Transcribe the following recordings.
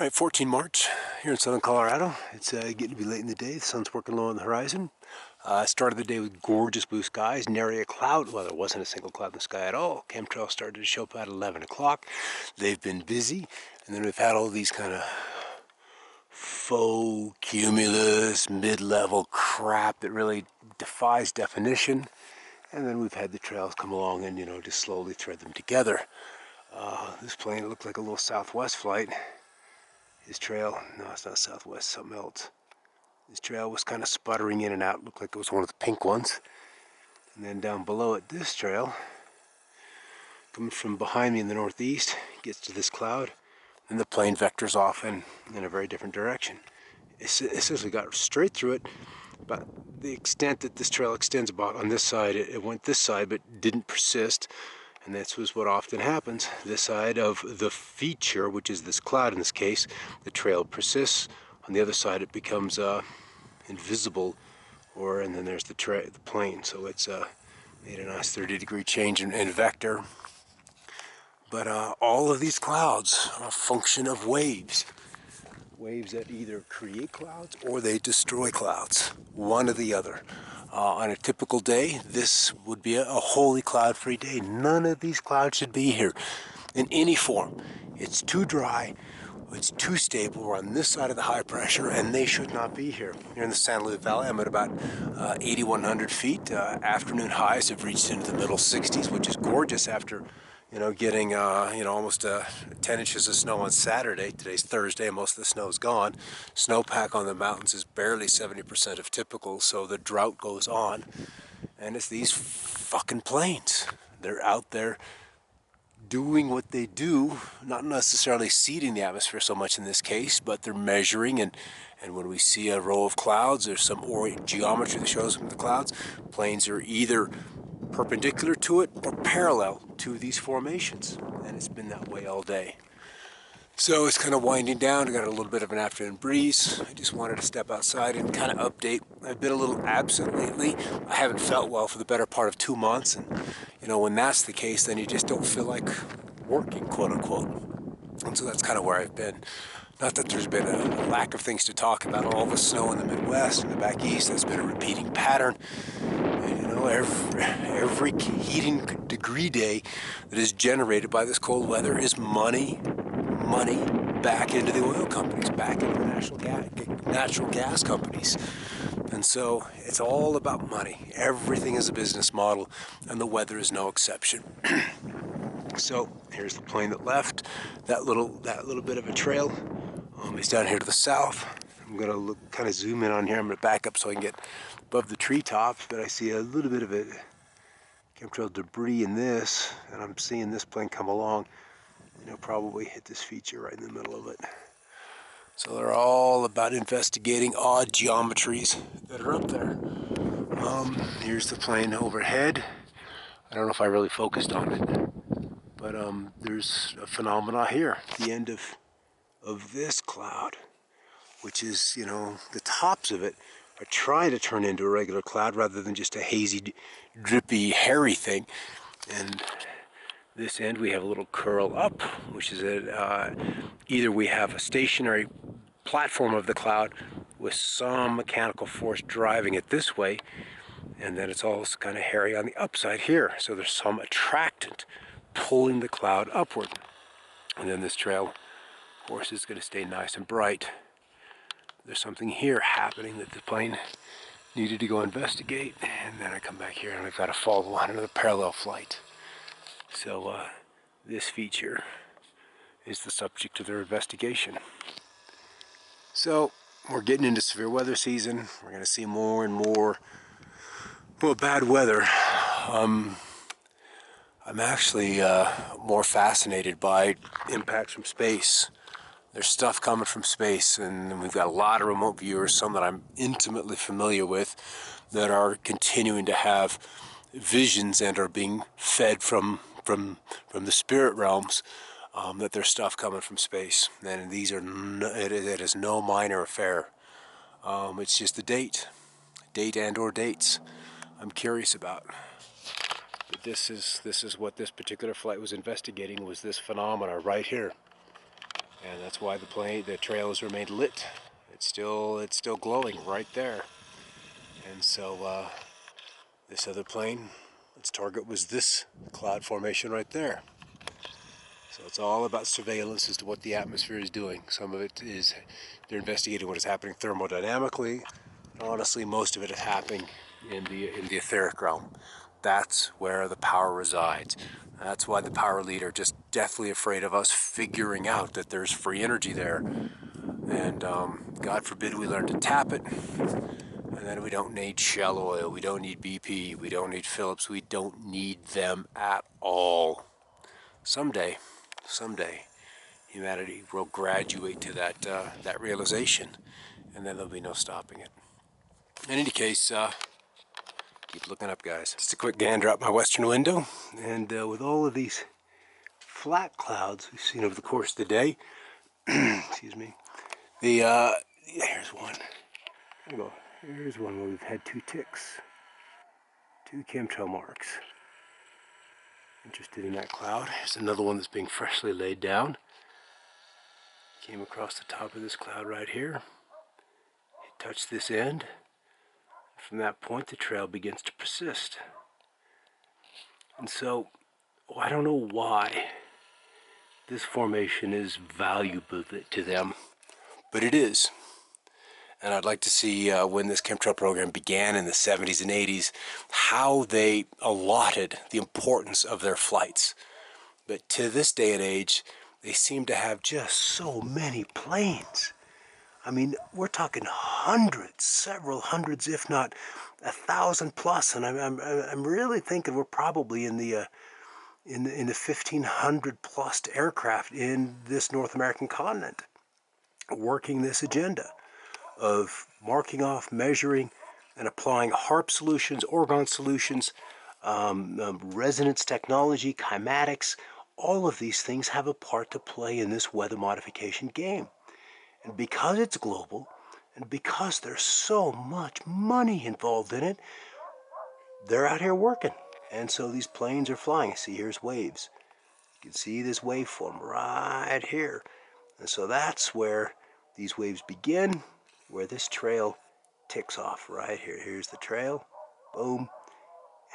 All right, 14 March here in southern Colorado. It's getting to be late in the day. The sun's working low on the horizon. Started the day with gorgeous blue skies, nary a cloud. Well, there wasn't a single cloud in the sky at all. Chemtrails started to show up at 11 o'clock. They've been busy. And then we've had all these kind of faux cumulus, mid-level crap that really defies definition. And then we've had the trails come along and, just slowly thread them together. This plane looked like a little Southwest flight. His trail, no, it's not Southwest, something else. His trail was kind of sputtering in and out, looked like it was one of the pink ones. And then down below it, this trail, coming from behind me in the northeast, gets to this cloud, and the plane vectors off in a very different direction. It essentially got straight through it, but the extent that this trail extends about on this side, it went this side, but didn't persist. And this was what often happens. This side of the feature, which is this cloud in this case, the trail persists. On the other side, it becomes invisible, and then there's the plane. So it's made a nice 30-degree change in vector. But all of these clouds are a function of waves. Waves that either create clouds or they destroy clouds, one or the other. On a typical day, this would be a wholly cloud-free day. None of these clouds should be here in any form. It's too dry, it's too stable. We're on this side of the high pressure, and they should not be here. Here in the San Luis Valley, I'm at about 8,100 feet. Afternoon highs have reached into the middle 60s, which is gorgeous after getting almost 10 inches of snow on Saturday. Today's Thursday, most of the snow is gone. Snowpack on the mountains is barely 70% of typical, so the drought goes on. And it's these fucking planes. They're out there doing what they do, not necessarily seeding the atmosphere so much in this case, but they're measuring, and when we see a row of clouds, there's some geometry that shows them the clouds. Planes are either perpendicular to it or parallel to these formations, and it's been that way all day. So it's kind of winding down. I got a little bit of an afternoon breeze. I just wanted to step outside and kind of update. I've been a little absent lately. I haven't felt well for the better part of 2 months, and when that's the case, then you just don't feel like working, quote unquote. And so that's kind of where I've been. Not that there's been a lack of things to talk about. All the snow in the Midwest and the back east, that's been a repeating pattern. And every heating degree day that is generated by this cold weather is money back into the oil companies, back into the natural gas companies. And so it's all about money. Everything is a business model, and the weather is no exception. So here's the plane that left. That little bit of a trail is down here to the south. I'm gonna kind of zoom in on here. I'm gonna back up so I can get above the treetops, but I see a little bit of it, chemtrail debris in this, and I'm seeing this plane come along. Probably hit this feature right in the middle of it. So they're all about investigating odd geometries that are up there. Here's the plane overhead. I don't know if I really focused on it, but there's a phenomena here, the end of this cloud, which is, the tops of it are trying to turn into a regular cloud rather than just a hazy, drippy, hairy thing. And this end we have a little curl up, which is either we have a stationary platform of the cloud with some mechanical force driving it this way, and then it's also kind of hairy on the upside here. So there's some attractant pulling the cloud upward. And then this trail, of course, is going to stay nice and bright. There's something here happening that the plane needed to go investigate, and then I come back here and we've got to follow on another parallel flight. So this feature is the subject of their investigation. So we're getting into severe weather season. We're going to see more and more bad weather. I'm actually more fascinated by impacts from space. There's stuff coming from space, and we've got a lot of remote viewers, some that I'm intimately familiar with, that are continuing to have visions and are being fed from the spirit realms, that there's stuff coming from space. And these are it is no minor affair. It's just the date and or dates I'm curious about. But this is what this particular flight was investigating, was this phenomena right here. And that's why the trail has remained lit. It's still glowing right there. And so this other plane, its target was this cloud formation right there. So it's all about surveillance as to what the atmosphere is doing. Some of it is they're investigating what is happening thermodynamically. Honestly, most of it is happening in the etheric realm. That's where the power resides. That's why the power leader are just deathly afraid of us figuring out that there's free energy there. And God forbid we learn to tap it. And then we don't need Shell Oil, we don't need BP, we don't need Phillips, we don't need them at all. Someday, humanity will graduate to that realization, and then there'll be no stopping it. In any case, keep looking up, guys. Just a quick gander out my western window, and with all of these flat clouds we've seen over the course of the day, excuse me, here's one. There we go. Here's one where we've had 2 ticks, 2 chemtrail marks. Interested in that cloud. Here's another one that's being freshly laid down. Came across the top of this cloud right here. It touched this end. From that point, the trail begins to persist. And so, I don't know why this formation is valuable to them, but it is. And I'd like to see when this chemtrail program began in the 70s and 80s, how they allotted the importance of their flights. But to this day and age, they seem to have just so many planes. I mean, we're talking hundreds, several hundreds, if not 1,000 plus. And I'm really thinking we're probably in the 1,500 plus aircraft in this North American continent, working this agenda of marking off, measuring, and applying HARP solutions, orgon solutions, resonance technology, kymatics. All of these things have a part to play in this weather modification game. And because it's global, and because there's so much money involved in it, they're out here working. And so these planes are flying. See, here's waves. You can see this waveform right here. And so that's where these waves begin, where this trail ticks off right here. Here's the trail, boom.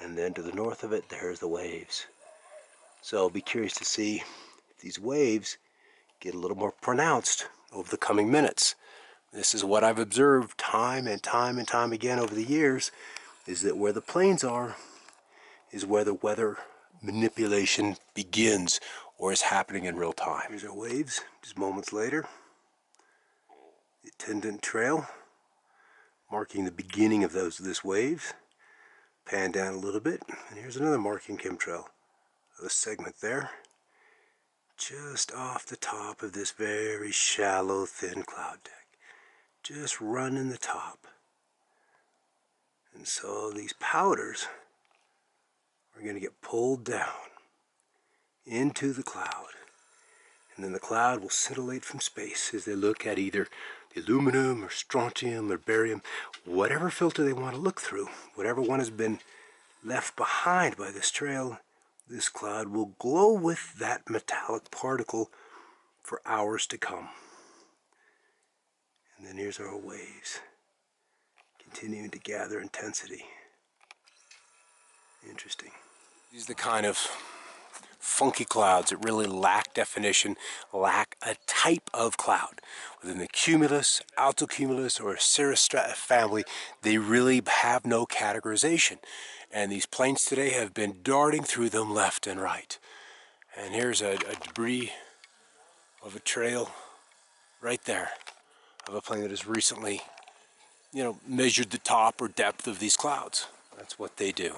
And then to the north of it, there's the waves. So I'll be curious to see if these waves get a little more pronounced over the coming minutes. This is what I've observed time and time and time again over the years, is that where the planes are is where the weather manipulation begins or is happening in real time. Here's our waves, just moments later. The attendant trail, marking the beginning of this wave. Pan down a little bit, and here's another marking chemtrail. A segment there, just off the top of this very shallow, thin cloud deck. Just running the top. And so these powders are going to get pulled down into the cloud. And then the cloud will scintillate from space as they look at either the aluminum or strontium or barium, whatever filter they want to look through, whatever one has been left behind by this trail, this cloud will glow with that metallic particle for hours to come. And then here's our waves, continuing to gather intensity. Interesting. These are the kind of funky clouds that really lack definition, lack a type of cloud. Within the cumulus, altocumulus, or cirrostratus family, they really have no categorization. And these planes today have been darting through them left and right. And here's a debris of a trail right there of a plane that has recently, measured the top or depth of these clouds. That's what they do.